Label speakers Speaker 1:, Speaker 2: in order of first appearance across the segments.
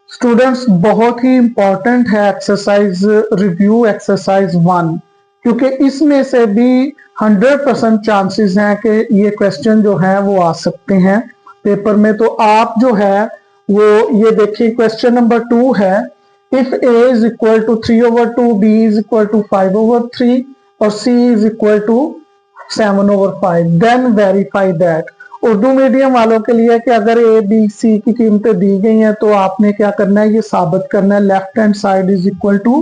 Speaker 1: Students बहुत ही important है exercise review exercise 1, क्योंकि इसमें से भी 100% चांसेस हैं कि ये क्वेश्चन जो है वो आ सकते हैं पेपर में। तो आप जो है वो ये देखिए, क्वेश्चन नंबर 2 है, if a is equal to 3/2, b is equal to 5/3 और c is equal to 7/5, then verify that. Urdu medium वालों के लिए कि अगर ए बी सी की कीमतें दी गई हैं तो आपने क्या करना है, ये साबित करना है left hand side is equal to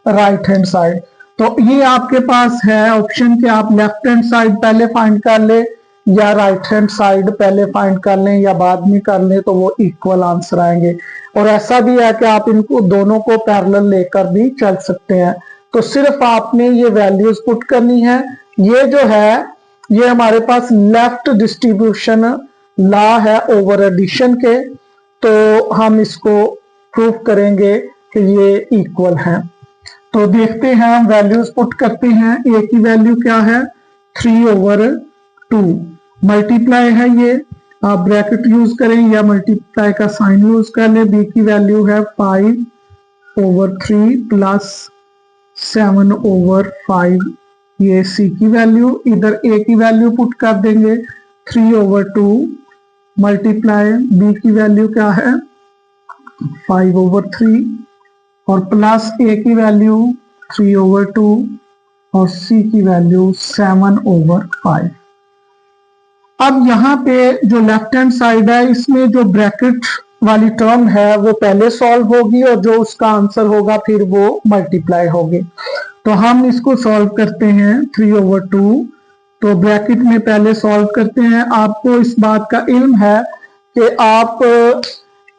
Speaker 1: right hand side. तो ये आपके पास है ऑप्शन कि आप लेफ्ट हैंड साइड पहले फाइंड कर ले या राइट हैंड साइड पहले फाइंड कर लें या बाद में कर लें, तो वो इक्वल आंसर आएंगे। और ऐसा भी है कि आप इनको दोनों को पैरेलल लेकर भी चल सकते हैं। तो सिर्फ आपने ये वैल्यूज पुट करनी है। ये जो है ये हमारे पास लेफ्ट डिस्ट्रीब्यूशन लॉ है ओवर एडिशन के, तो हम इसको प्रूव करेंगे कि ये इक्वल है। तो देखते हैं, हम वैल्यूज पुट करते हैं। ए की वैल्यू क्या है 3/2, मल्टीप्लाई है ये, आप ब्रैकेट यूज करें या मल्टीप्लाई का साइन यूज कर लें। बी की वैल्यू है 5/3 प्लस 7/5, ये सी की वैल्यू। इधर ए की वैल्यू पुट कर देंगे 3/2 मल्टीप्लाई बी की वैल्यू क्या है 5/3 और प्लस ए की वैल्यू 3/2 और सी की वैल्यू 7/5। अब यहाँ पे जो लेफ्ट हैंड साइड है इसमें जो ब्रैकेट वाली टर्म है वो पहले सॉल्व होगी और जो उसका आंसर होगा फिर वो मल्टीप्लाई होगी। तो हम इसको सॉल्व करते हैं 3/2, तो ब्रैकेट में पहले सॉल्व करते हैं। आपको इस बात का इल्म है कि आप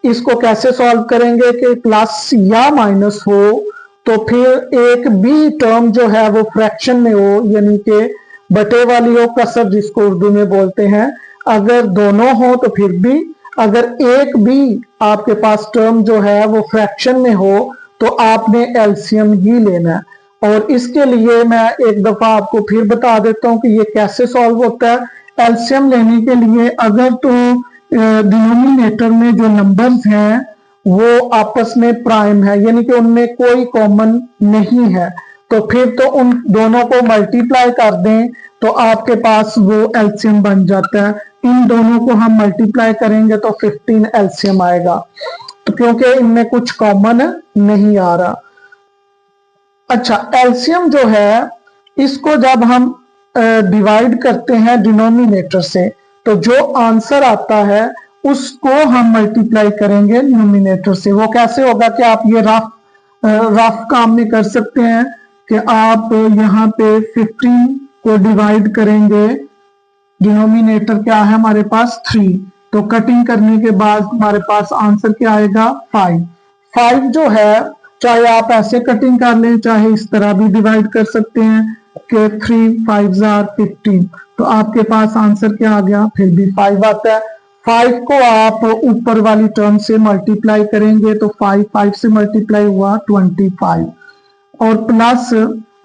Speaker 1: इसको कैसे सॉल्व करेंगे कि प्लस या माइनस हो तो फिर एक बी टर्म जो है वो फ्रैक्शन में हो, यानी कि बटे वाली हो, कसर जिसको उर्दू में बोलते हैं। अगर दोनों हो तो फिर भी, अगर एक भी आपके पास टर्म जो है वो फ्रैक्शन में हो तो आपने एलसीएम ही लेना है। और इसके लिए मैं एक दफा आपको फिर बता देता हूं कि ये कैसे सॉल्व होता है। एलसीएम लेने के लिए अगर तो डिनोमिनेटर में जो नंबर्स हैं वो आपस में प्राइम है, यानी कि उनमें कोई कॉमन नहीं है, तो फिर तो उन दोनों को मल्टीप्लाई कर दें तो आपके पास वो एलसीएम बन जाता है। इन दोनों को हम मल्टीप्लाई करेंगे तो 15 एलसीएम आएगा, तो क्योंकि इनमें कुछ कॉमन नहीं आ रहा। अच्छा, एलसीएम जो है इसको जब हम डिवाइड करते हैं डिनोमिनेटर से तो जो आंसर आता है उसको हम मल्टीप्लाई करेंगे न्यूमिनेटर से। वो कैसे होगा कि आप ये रफ काम में कर सकते हैं कि आप यहाँ पे 15 को डिवाइड करेंगे, डिनोमिनेटर क्या है हमारे पास 3, तो कटिंग करने के बाद हमारे पास आंसर क्या आएगा 5 जो है, चाहे आप ऐसे कटिंग कर लें चाहे इस तरह भी डिवाइड कर सकते हैं कि 3 5 are 15, तो आपके पास आंसर क्या आ गया, फिर भी 5 आता है। 5 को आप ऊपर वाली टर्म से मल्टीप्लाई करेंगे तो 5 से मल्टीप्लाई हुआ 25, और प्लस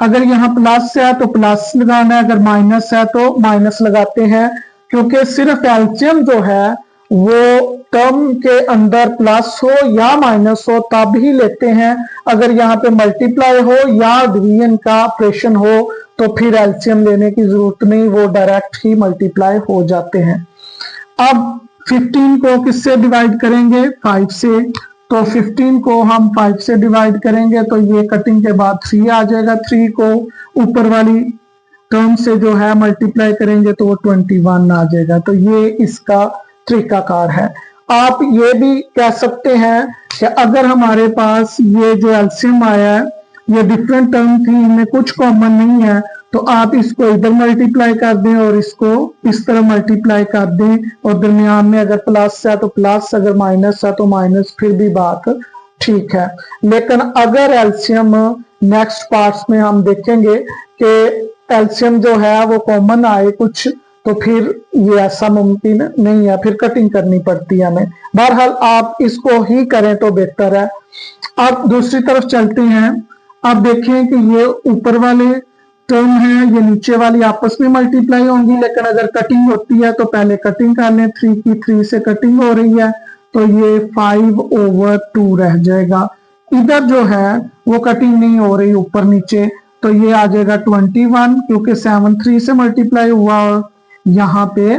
Speaker 1: अगर यहाँ प्लस है तो प्लस लगाना है, अगर माइनस है तो माइनस लगाते हैं, क्योंकि सिर्फ एलसीएम जो है वो टर्म के अंदर प्लस हो या माइनस हो तब ही लेते हैं। अगर यहाँ पे मल्टीप्लाई हो या डिवीजन का ऑपरेशन हो तो फिर एलसीएम लेने की जरूरत नहीं, वो डायरेक्ट ही मल्टीप्लाई हो जाते हैं। अब 15 को किससे डिवाइड करेंगे 5 से, तो 15 को हम 5 से डिवाइड करेंगे तो ये कटिंग के बाद 3 आ जाएगा। 3 को ऊपर वाली टर्म से जो है मल्टीप्लाई करेंगे तो वो 21 आ जाएगा। तो ये इसका तरीकाकार है। आप ये भी कह सकते हैं कि अगर हमारे पास ये जो एलसीएम आया है ये डिफरेंट टर्म थी, इनमें कुछ कॉमन नहीं है, तो आप इसको इधर मल्टीप्लाई कर दें और इसको इस तरह मल्टीप्लाई कर दें, और दरमियान में अगर प्लस है तो प्लस, अगर माइनस है तो माइनस, फिर भी बात ठीक है। लेकिन अगर एलसीएम नेक्स्ट पार्ट्स में हम देखेंगे कि एलसीएम जो है वो कॉमन आए कुछ, तो फिर ये ऐसा मुमकिन नहीं है, फिर कटिंग करनी पड़ती है हमें। बहरहाल आप इसको ही करें तो बेहतर है। अब दूसरी तरफ चलते हैं। आप देखें कि ये ऊपर वाले टर्म है ये नीचे वाली आपस में मल्टीप्लाई होंगी, लेकिन अगर कटिंग होती है तो पहले कटिंग कर लें। 3 की 3 से कटिंग हो रही है तो ये 5/2 रह जाएगा। इधर जो है वो कटिंग नहीं हो रही ऊपर नीचे, तो ये आ जाएगा 21, क्योंकि 7 3 से मल्टीप्लाई हुआ और यहाँ पे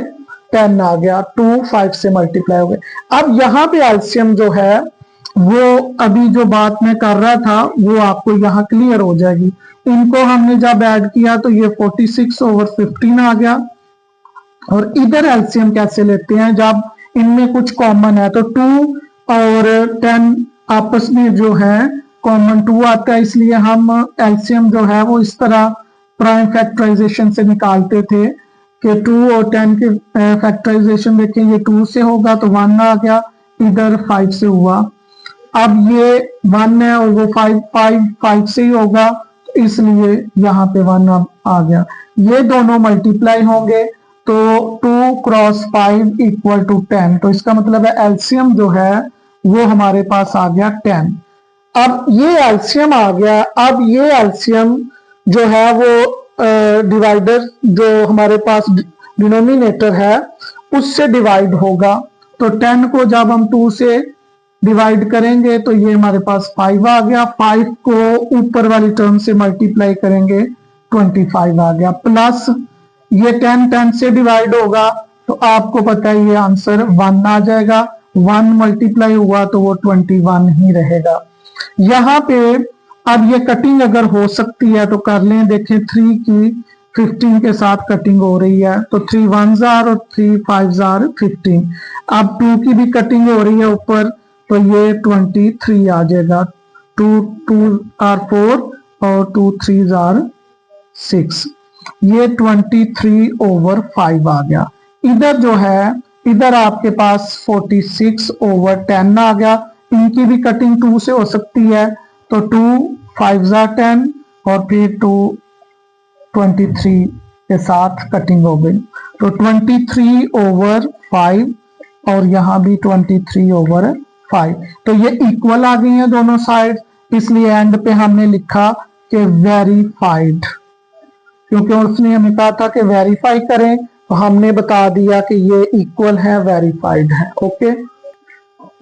Speaker 1: 10 आ गया, 2 5 से मल्टीप्लाई हो गया। अब यहाँ पे एलसीएम जो है वो अभी जो बात मैं कर रहा था वो आपको यहाँ क्लियर हो जाएगी। इनको हमने जब ऐड किया तो ये 46/15 आ गया। और इधर एलसीएम कैसे लेते हैं, जब इनमें कुछ कॉमन है तो 2 और 10 आपस में जो है कॉमन 2 आता है, इसलिए हम एलसीएम जो है वो इस तरह प्राइम फैक्टराइजेशन से निकालते थे कि 2 और 10 के फैक्टराइजेशन देखें, ये 2 से होगा तो 1 आ गया, इधर 5 से हुआ। अब ये 1 है और वो 5 से ही होगा, इसलिए यहाँ पे 1 आ गया। ये दोनों मल्टीप्लाई होंगे तो 2 क्रॉस 5 इक्वल टू 10, तो इसका मतलब है एलसीएम जो है वो हमारे पास आ गया 10। अब ये एलसीएम आ गया। अब ये एलसीएम जो है वो डिवाइडर जो हमारे पास डिनोमिनेटर है उससे डिवाइड होगा। तो 10 को जब हम 2 से डिवाइड करेंगे तो ये हमारे पास 5 आ गया, 5 को ऊपर वाली टर्म से मल्टीप्लाई करेंगे 25 आ गया, प्लस ये 10 से डिवाइड होगा तो आपको पता है ये आंसर 1 आ जाएगा। 1 मल्टीप्लाई हुआ तो वो 21 ही रहेगा। यहाँ पे अब ये कटिंग अगर हो सकती है तो कर लें। देखें 3 की 15 के साथ कटिंग हो रही है, तो 3 1s और 3 5s 15। अब 2 की भी कटिंग हो रही है ऊपर, तो ये 23 आ जाएगा। 2 2 आर 4 और 2 3s आर 6, ये 23/5 आ गया। इधर जो है इधर आपके पास 46/10 आ गया। इनकी भी कटिंग 2 से हो सकती है, तो 2 5s आर 10 और फिर 2 23 के साथ कटिंग हो गई, तो 23/5 और यहाँ भी 23/5। तो ये इक्वल आ गई हैं दोनों साइड, इसलिए एंड पे हमने लिखा कि वेरीफाइड, क्योंकि उसने हमें कहा था कि वेरीफाई करें, तो हमने बता दिया कि ये इक्वल है, वेरीफाइड है। ओके,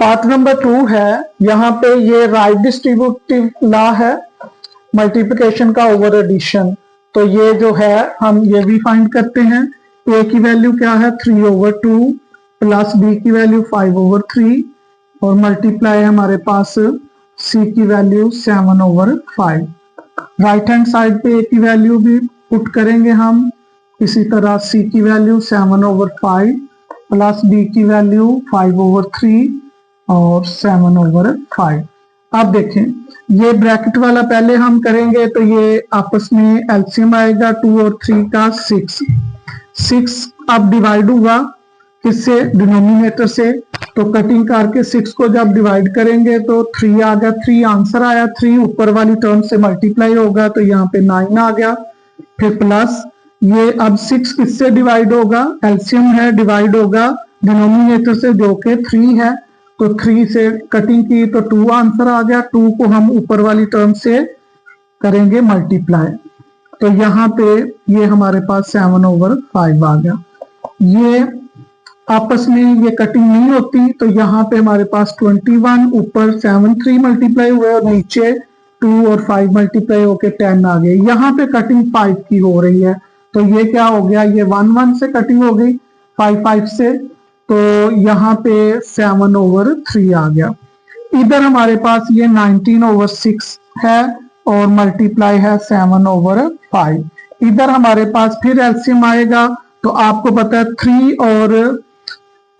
Speaker 1: पार्ट नंबर 2 है। यहाँ पे ये राइट डिस्ट्रीब्यूटिव लॉ है, मल्टीप्लिकेशन का ओवर एडिशन। तो ये जो है हम ये भी फाइंड करते हैं। ए की वैल्यू क्या है 3/2 प्लस बी की वैल्यू 5/3 और मल्टीप्लाई हमारे पास सी की वैल्यू 7/5। राइट हैंड साइड पे ए की वैल्यू भी पुट करेंगे हम, इसी तरह सी की वैल्यू 7/5 प्लस बी की वैल्यू 5/3 और 7/5। अब देखें ये ब्रैकेट वाला पहले हम करेंगे तो ये आपस में एलसीएम आएगा 2 और 3 का 6 अब डिवाइड हुआ किससे, डिनोमिनेटर से, तो कटिंग करके 6 को जब डिवाइड करेंगे तो 3 आ गया, 3 आंसर आया। 3 ऊपर वाली टर्म से मल्टीप्लाई होगा तो यहाँ पे 9 आ गया, फिर प्लस ये अब 6 किससे डिवाइड होगा, एलसीएम है, डिवाइड होगा डिनोमिनेटर से जो कि 3 है, तो 3 से कटिंग की तो 2 आंसर आ गया। 2 को हम ऊपर वाली टर्म से करेंगे मल्टीप्लाई, तो यहाँ पे ये हमारे पास 7/5 आ गया। ये आपस में ये कटिंग नहीं होती, तो यहाँ पे हमारे पास 21 ऊपर 7 3 मल्टीप्लाई हुए और नीचे 2 और 5 मल्टीप्लाई होके 10 आ गए। यहाँ पे कटिंग 5 की हो रही है, तो ये क्या हो गया, ये 1 1 से कटिंग हो गई, 5 5 से, तो यहाँ पे 7/3 आ गया। इधर हमारे पास ये 19/6 है और मल्टीप्लाई है 7/5। इधर हमारे पास फिर एलसीएम आएगा, तो आपको पता है 3 और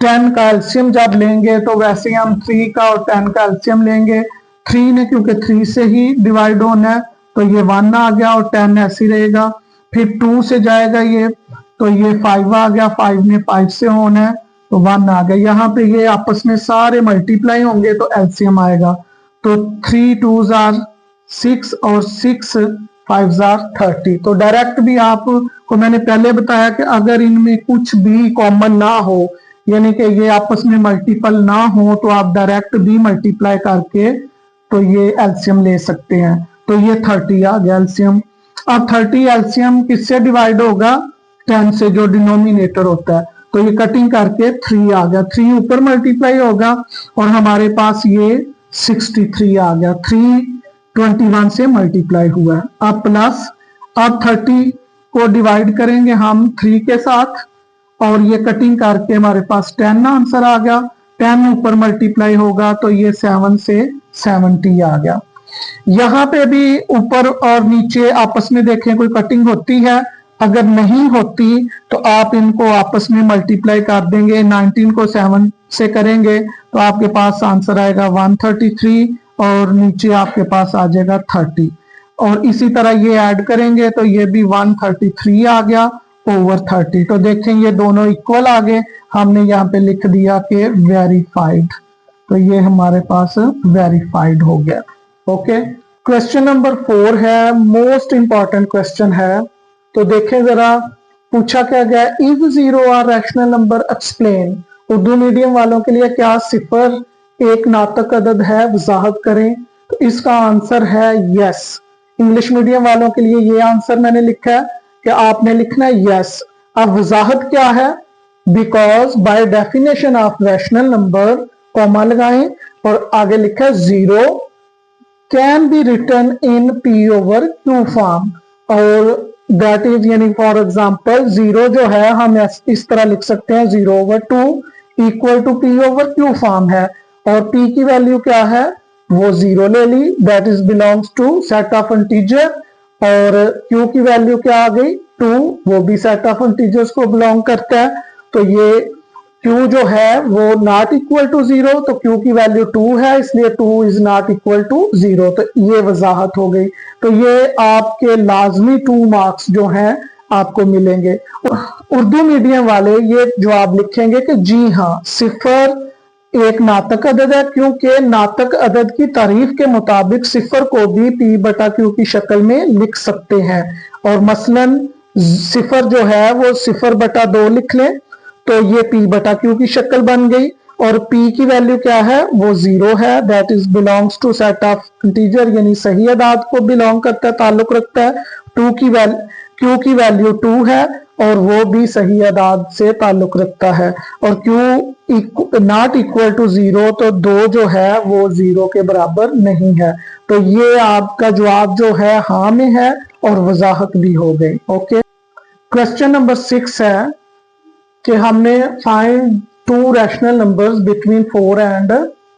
Speaker 1: 10 का एलसीएम जब लेंगे तो वैसे हम 3 का और 10 का एलसीएम लेंगे। 3 ने क्योंकि 3 से ही डिवाइड होना है तो ये 1 आ गया और 10 ऐसे ही रहेगा। फिर 2 से जाएगा ये, तो ये 5 आ गया, 5 ने 5 से होना है तो 1 आ गया। यहाँ पे ये आपस में सारे मल्टीप्लाई होंगे तो एलसीएम आएगा, तो 3 2s आर 6 और 6 5s आर 30। तो डायरेक्ट भी आपको मैंने पहले बताया कि अगर इनमें कुछ भी कॉमन ना हो, यानी कि ये आपस में मल्टीपल ना हो, तो आप डायरेक्ट भी मल्टीप्लाई करके तो ये एलसीएम ले सकते हैं। तो ये 30 आ गया एलसीएम। अब 30 एलसीएम किससे डिवाइड होगा, 10 से, जो डिनोमिनेटर होता है, तो ये कटिंग करके 3 आ गया, 3 ऊपर मल्टीप्लाई होगा और हमारे पास ये 63 आ गया, 321 से मल्टीप्लाई हुआ है। अब प्लस, अब 30 को डिवाइड करेंगे हम 3 के साथ और ये कटिंग करके हमारे पास 10 आंसर आ गया, 10 ऊपर मल्टीप्लाई होगा तो ये 7 से 70 आ गया। यहाँ पे भी ऊपर और नीचे आपस में देखें कोई कटिंग होती है, अगर नहीं होती तो आप इनको आपस में मल्टीप्लाई कर देंगे, 19 को 7 से करेंगे तो आपके पास आंसर आएगा 133 और नीचे आपके पास आ जाएगा 30 और इसी तरह ये ऐड करेंगे तो ये भी 133 आ गया ओवर 30। तो देखें ये दोनों इक्वल आ गए, हमने यहाँ पे लिख दिया कि वेरीफाइड, तो ये हमारे पास वेरीफाइड हो गया। ओके, क्वेश्चन नंबर 4 है, मोस्ट इंपॉर्टेंट क्वेश्चन है। तो देखें जरा, पूछा क्या गया, is 0 are rational number explain. Urdu medium वालों के लिए क्या सिफर एक नातक अदद है, वजाहत करें। तो इसका आंसर है यस। इंग्लिश मीडियम वालों के लिए ये आंसर मैंने लिखा है कि आपने लिखना है यस। अब वजाहत क्या है, because by definition of rational number, comma लगाएं और आगे लिखा है 0 can be written in P over Q form, और दैट इज यानी फॉर एग्जांपल 0 जो है हम इस तरह लिख सकते हैं 0 over 2 equal to P over Q form है और P की वैल्यू क्या है, वो 0 ले ली, that is belongs to set of integer, और Q की वैल्यू क्या आ गई 2, वो भी सेट ऑफ इंटीजर्स को बिलोंग करता है। तो ये Q जो है वो नॉट इक्वल टू 0, तो Q की वैल्यू 2 है, इसलिए 2 इज नॉट इक्वल टू 0। तो ये वजाहत हो गई। तो ये आपके लाजमी 2 मार्क्स जो हैं आपको मिलेंगे। उर्दू मीडियम वाले ये जवाब लिखेंगे कि जी हाँ, सिफर एक नातक अदद है, क्योंकि नातक अदद की तारीफ के मुताबिक सिफर को भी P बटा Q की शक्ल में लिख सकते हैं। और मसलन सिफर जो है वो 0 बटा 2 लिख लें तो ये P बटा Q की शक्ल बन गई, और P की वैल्यू क्या है, वो 0 है, that is belongs to set of integer, यानी सही अदाद को बिलोंग करता है, ताल्लुक रखता है। Q की वैल्यू 2 है और वो भी सही अदाद से ताल्लुक रखता है, और Q नॉट इक्वल टू 0, तो 2 जो है वो 0 के बराबर नहीं है। तो ये आपका जवाब जो है हाँ में है और वजाहत भी हो गई। ओके, क्वेश्चन नंबर 6 है कि हमने find 2 rational numbers between 4 and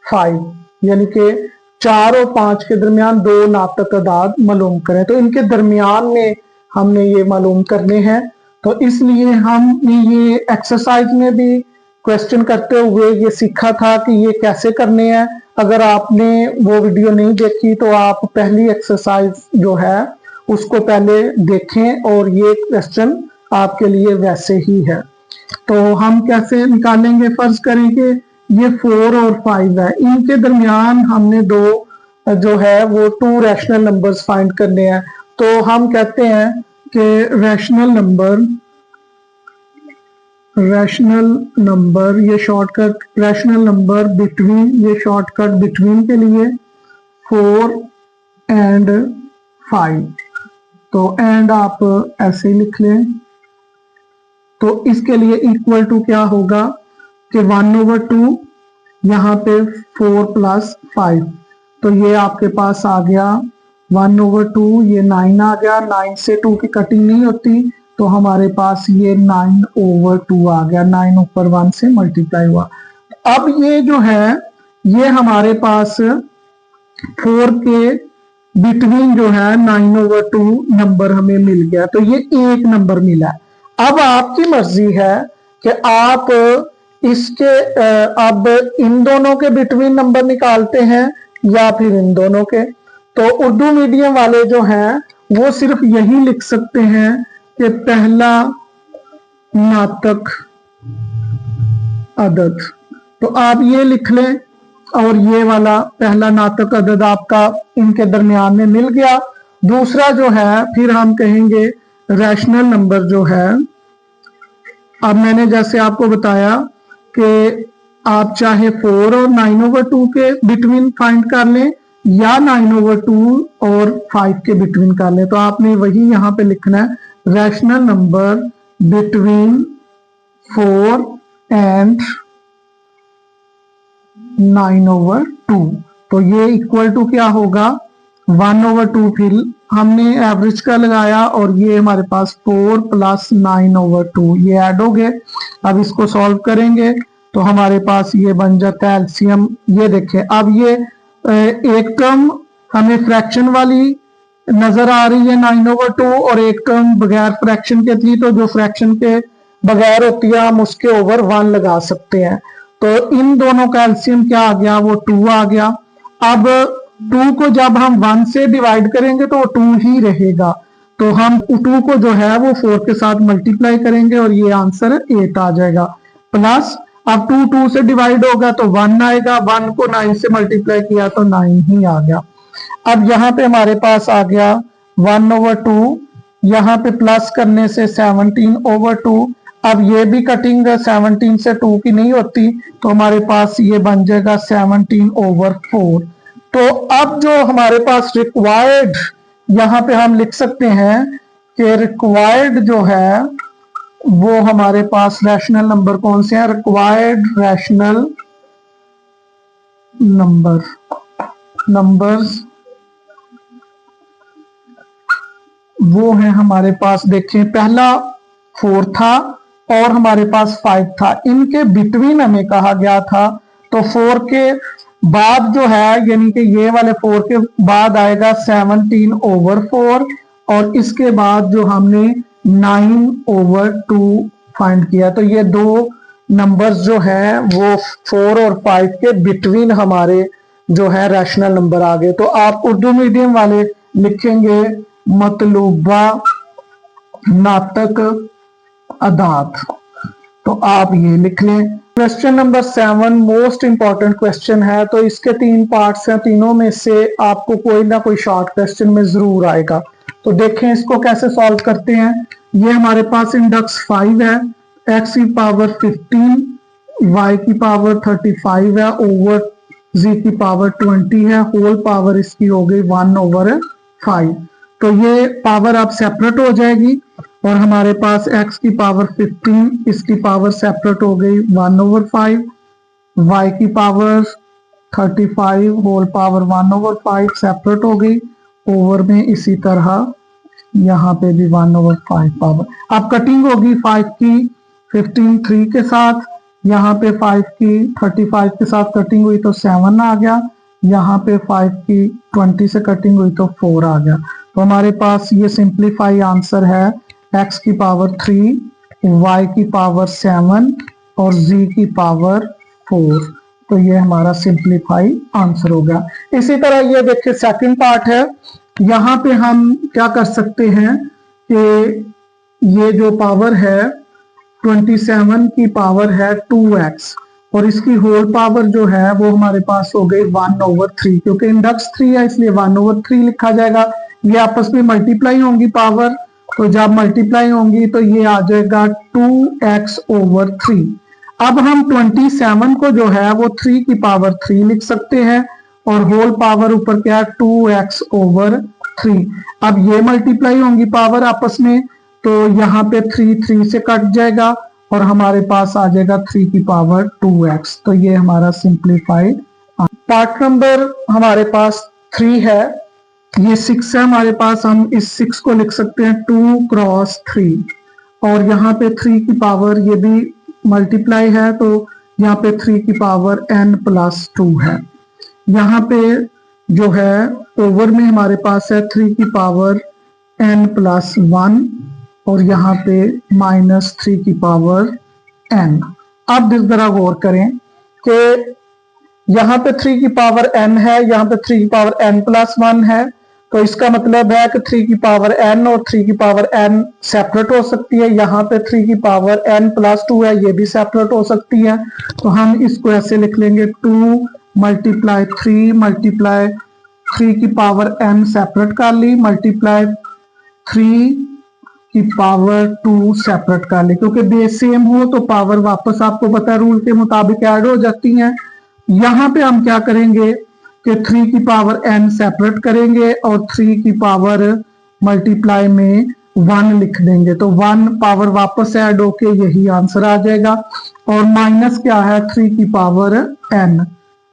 Speaker 1: 5, यानी कि 4 और 5 के दरमियान 2 नातक अदाद मालूम करें। तो इनके दरमियान में हमने ये मालूम करने हैं, तो इसलिए हमने ये एक्सरसाइज में भी क्वेश्चन करते हुए ये सीखा था कि ये कैसे करने हैं। अगर आपने वो वीडियो नहीं देखी तो आप पहली एक्सरसाइज जो है उसको पहले देखें, और ये क्वेश्चन आपके लिए वैसे ही है। तो हम कैसे निकालेंगे, फर्ज करें कि ये 4 और 5 है, इनके दरमियान हमने 2 जो है वो 2 रैशनल नंबर्स फाइंड करने हैं। तो हम कहते हैं कि रैशनल नंबर ये शॉर्टकट रैशनल नंबर बिटवीन, ये शॉर्टकट बिटवीन के लिए 4 एंड 5, तो एंड आप ऐसे लिख लें। तो इसके लिए इक्वल टू क्या होगा कि 1 ओवर 2, यहाँ पे 4 प्लस 5, तो ये आपके पास आ गया 1 ओवर 2, ये 9 आ गया, 9 से 2 की कटिंग नहीं होती, तो हमारे पास ये 9 ओवर 2 आ गया, 9 ऊपर 1 से मल्टीप्लाई हुआ। अब ये जो है ये हमारे पास 4 के बिटवीन जो है 9 ओवर 2 नंबर हमें मिल गया, तो ये एक नंबर मिला। अब आपकी मर्जी है कि आप इसके अब इन दोनों के बिटवीन नंबर निकालते हैं या फिर इन दोनों के। तो उर्दू मीडियम वाले जो हैं वो सिर्फ यही लिख सकते हैं कि पहला नातक अदद, तो आप ये लिख लें, और ये वाला पहला नातक अदद आपका इनके दरमियान में मिल गया। दूसरा जो है फिर हम कहेंगे रैशनल नंबर जो है, अब मैंने जैसे आपको बताया कि आप चाहे 4 और 9 ओवर 2 के बिटवीन फाइंड कर लें या 9 ओवर 2 और 5 के बिटवीन कर लें, तो आपने वही यहाँ पे लिखना है रैशनल नंबर बिटवीन 4 एंड 9/2। तो ये इक्वल टू क्या होगा 1/2। फिर हमने एवरेज का लगाया और ये हमारे पास 4 + 9/2 ये ऐड हो गए। अब इसको सॉल्व करेंगे तो हमारे पास ये बन जाता है एलसीएम। ये देखें अब ये एक टर्म हमें फ्रैक्शन वाली नजर आ रही है 9/2 और एक टर्म बगैर फ्रैक्शन के थी, तो जो फ्रैक्शन के बगैर होती है हम उसके ओवर 1 लगा सकते हैं। तो इन दोनों का एलसीएम क्या आ गया, वो 2 आ गया। अब 2 को जब हम 1 से डिवाइड करेंगे तो वो 2 ही रहेगा, तो हम 2 को जो है वो 4 के साथ मल्टीप्लाई करेंगे और ये आंसर 8 आ जाएगा। प्लस अब 2 से डिवाइड होगा तो 1 आएगा, 1 को 9 से मल्टीप्लाई किया तो 9 ही आ गया। अब यहाँ पे हमारे पास आ गया 1/2, यहाँ पे प्लस करने से 17/2। अब ये भी कटिंग 17 से 2 की नहीं होती, तो हमारे पास ये बन जाएगा 17/4। तो अब जो हमारे पास रिक्वायर्ड, यहाँ पे हम लिख सकते हैं कि रिक्वायर्ड जो है वो हमारे पास रैशनल नंबर कौन से हैं। रिक्वायर्ड रैशनल नंबर्स वो है हमारे पास, देखें पहला 4 था और हमारे पास 5 था, इनके बिटवीन हमें कहा गया था। तो 4 के बाद जो है यानी कि ये वाले 4 के बाद आएगा 17/4 और इसके बाद जो हमने 9/2 फाइंड किया। तो ये दो नंबर्स जो है वो 4 और 5 के बिटवीन हमारे जो है रैशनल नंबर आ गए। तो आप उर्दू मीडियम वाले लिखेंगे मतलूबा नातक अदात, तो आप ये लिख लें। Question number 7 most important question है, तो इसके 3 पार्ट्स हैं, तीनों में से आपको कोई ना कोई शॉर्ट क्वेश्चन में जरूर आएगा। तो देखें इसको कैसे सॉल्व करते हैं। ये हमारे पास इंडेक्स 5 है, x की पावर 15, y की पावर 35 है, ओवर z की पावर 20 है, होल पावर इसकी हो गई 1/5। तो ये पावर अब सेपरेट हो जाएगी और हमारे पास x की पावर 15, इसकी पावर सेपरेट हो गई 1/5, y की पावर 35 होल पावर 1/5 सेपरेट हो गई, ओवर में इसी तरह यहाँ पे भी 1/5 पावर। अब कटिंग होगी 5 की 15 3 के साथ, यहाँ पे 5 की 35 के साथ कटिंग हुई तो 7 आ गया, यहाँ पे 5 की 20 से कटिंग हुई तो 4 आ गया। तो हमारे पास ये सिंप्लीफाई आंसर है x की पावर 3, y की पावर 7 और z की पावर 4। तो ये हमारा सिंप्लीफाई आंसर हो गया। इसी तरह ये देखिए सेकंड पार्ट है, यहाँ पे हम क्या कर सकते हैं कि ये जो पावर है 27 की पावर है 2x और इसकी होल पावर जो है वो हमारे पास हो गई 1/3, क्योंकि इंडेक्स 3 है इसलिए 1/3 लिखा जाएगा। ये आपस में मल्टीप्लाई होंगी पावर, तो जब मल्टीप्लाई होंगी तो ये आ जाएगा 2x/3। अब हम 27 को जो है वो 3 की पावर 3 लिख सकते हैं और होल पावर ऊपर क्या है 2x/3। अब ये मल्टीप्लाई होंगी पावर आपस में, तो यहाँ पे 3 से कट जाएगा और हमारे पास आ जाएगा 3 की पावर 2x। तो ये हमारा सिंप्लीफाइड। पार्ट नंबर हमारे पास 3 है, ये 6 है हमारे पास। हम इस 6 को लिख सकते हैं 2x3 और यहाँ पे 3 की पावर ये भी मल्टीप्लाई है, तो यहाँ पे 3 की पावर n+2 है। यहाँ पे जो है ओवर में हमारे पास है 3 की पावर n+1 और यहाँ पे -3 की पावर n। अब इस तरह गौर करें कि यहाँ पे 3 की पावर n है, यहाँ पे 3 की पावर n+1 है, तो इसका मतलब है कि 3 की पावर n और 3 की पावर n सेपरेट हो सकती है। यहाँ पे 3 की पावर n+2 है, ये भी सेपरेट हो सकती है। तो हम इसको ऐसे लिख लेंगे 2 × 3 × 3 की पावर n सेपरेट कर ली, मल्टीप्लाई 3 की पावर 2 सेपरेट कर ली, क्योंकि बेस सेम हो तो पावर वापस आपको पता है रूल के मुताबिक ऐड हो जाती हैं। यहाँ पे हम क्या करेंगे कि 3 की पावर n सेपरेट करेंगे और 3 की पावर मल्टीप्लाई में 1 लिख देंगे तो 1 पावर वापस ऐड होके यही आंसर आ जाएगा। और माइनस क्या है 3 की पावर n।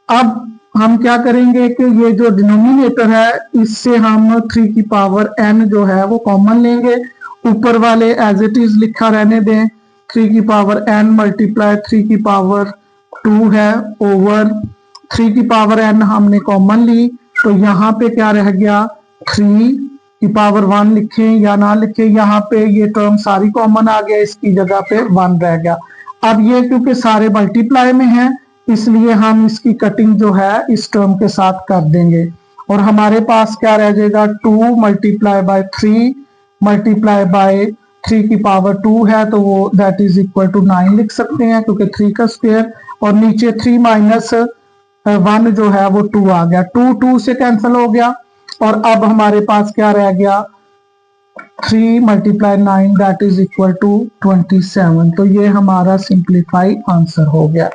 Speaker 1: अब हम क्या करेंगे कि ये जो डिनोमिनेटर है इससे हम 3 की पावर n जो है वो कॉमन लेंगे, ऊपर वाले एज इट इज लिखा रहने दें। 3 की पावर n मल्टीप्लाई 3 की पावर 2 है ओवर 3 की पावर n हमने कॉमन ली, तो यहाँ पे क्या रह गया 3 की पावर 1 लिखें या ना लिखें, यहाँ पे ये टर्म सारी कॉमन आ गया, इसकी जगह पे 1 रह गया। अब ये क्योंकि सारे मल्टीप्लाई में हैं इसलिए हम इसकी कटिंग जो है इस टर्म के साथ कर देंगे और हमारे पास क्या रह जाएगा 2 मल्टीप्लाई बाय 3 मल्टीप्लाई बाय 3 की पावर 2 है तो वो दैट इज इक्वल टू 9 लिख सकते हैं क्योंकि 3 का स्क्वायर, और नीचे 3 माइनस 1 जो है वो 2 आ गया, 2 से कैंसिल हो गया और अब हमारे पास क्या रह गया 3 multiply 9 that is equal to 27। तो ये हमारा सिंप्लीफाई आंसर हो गया।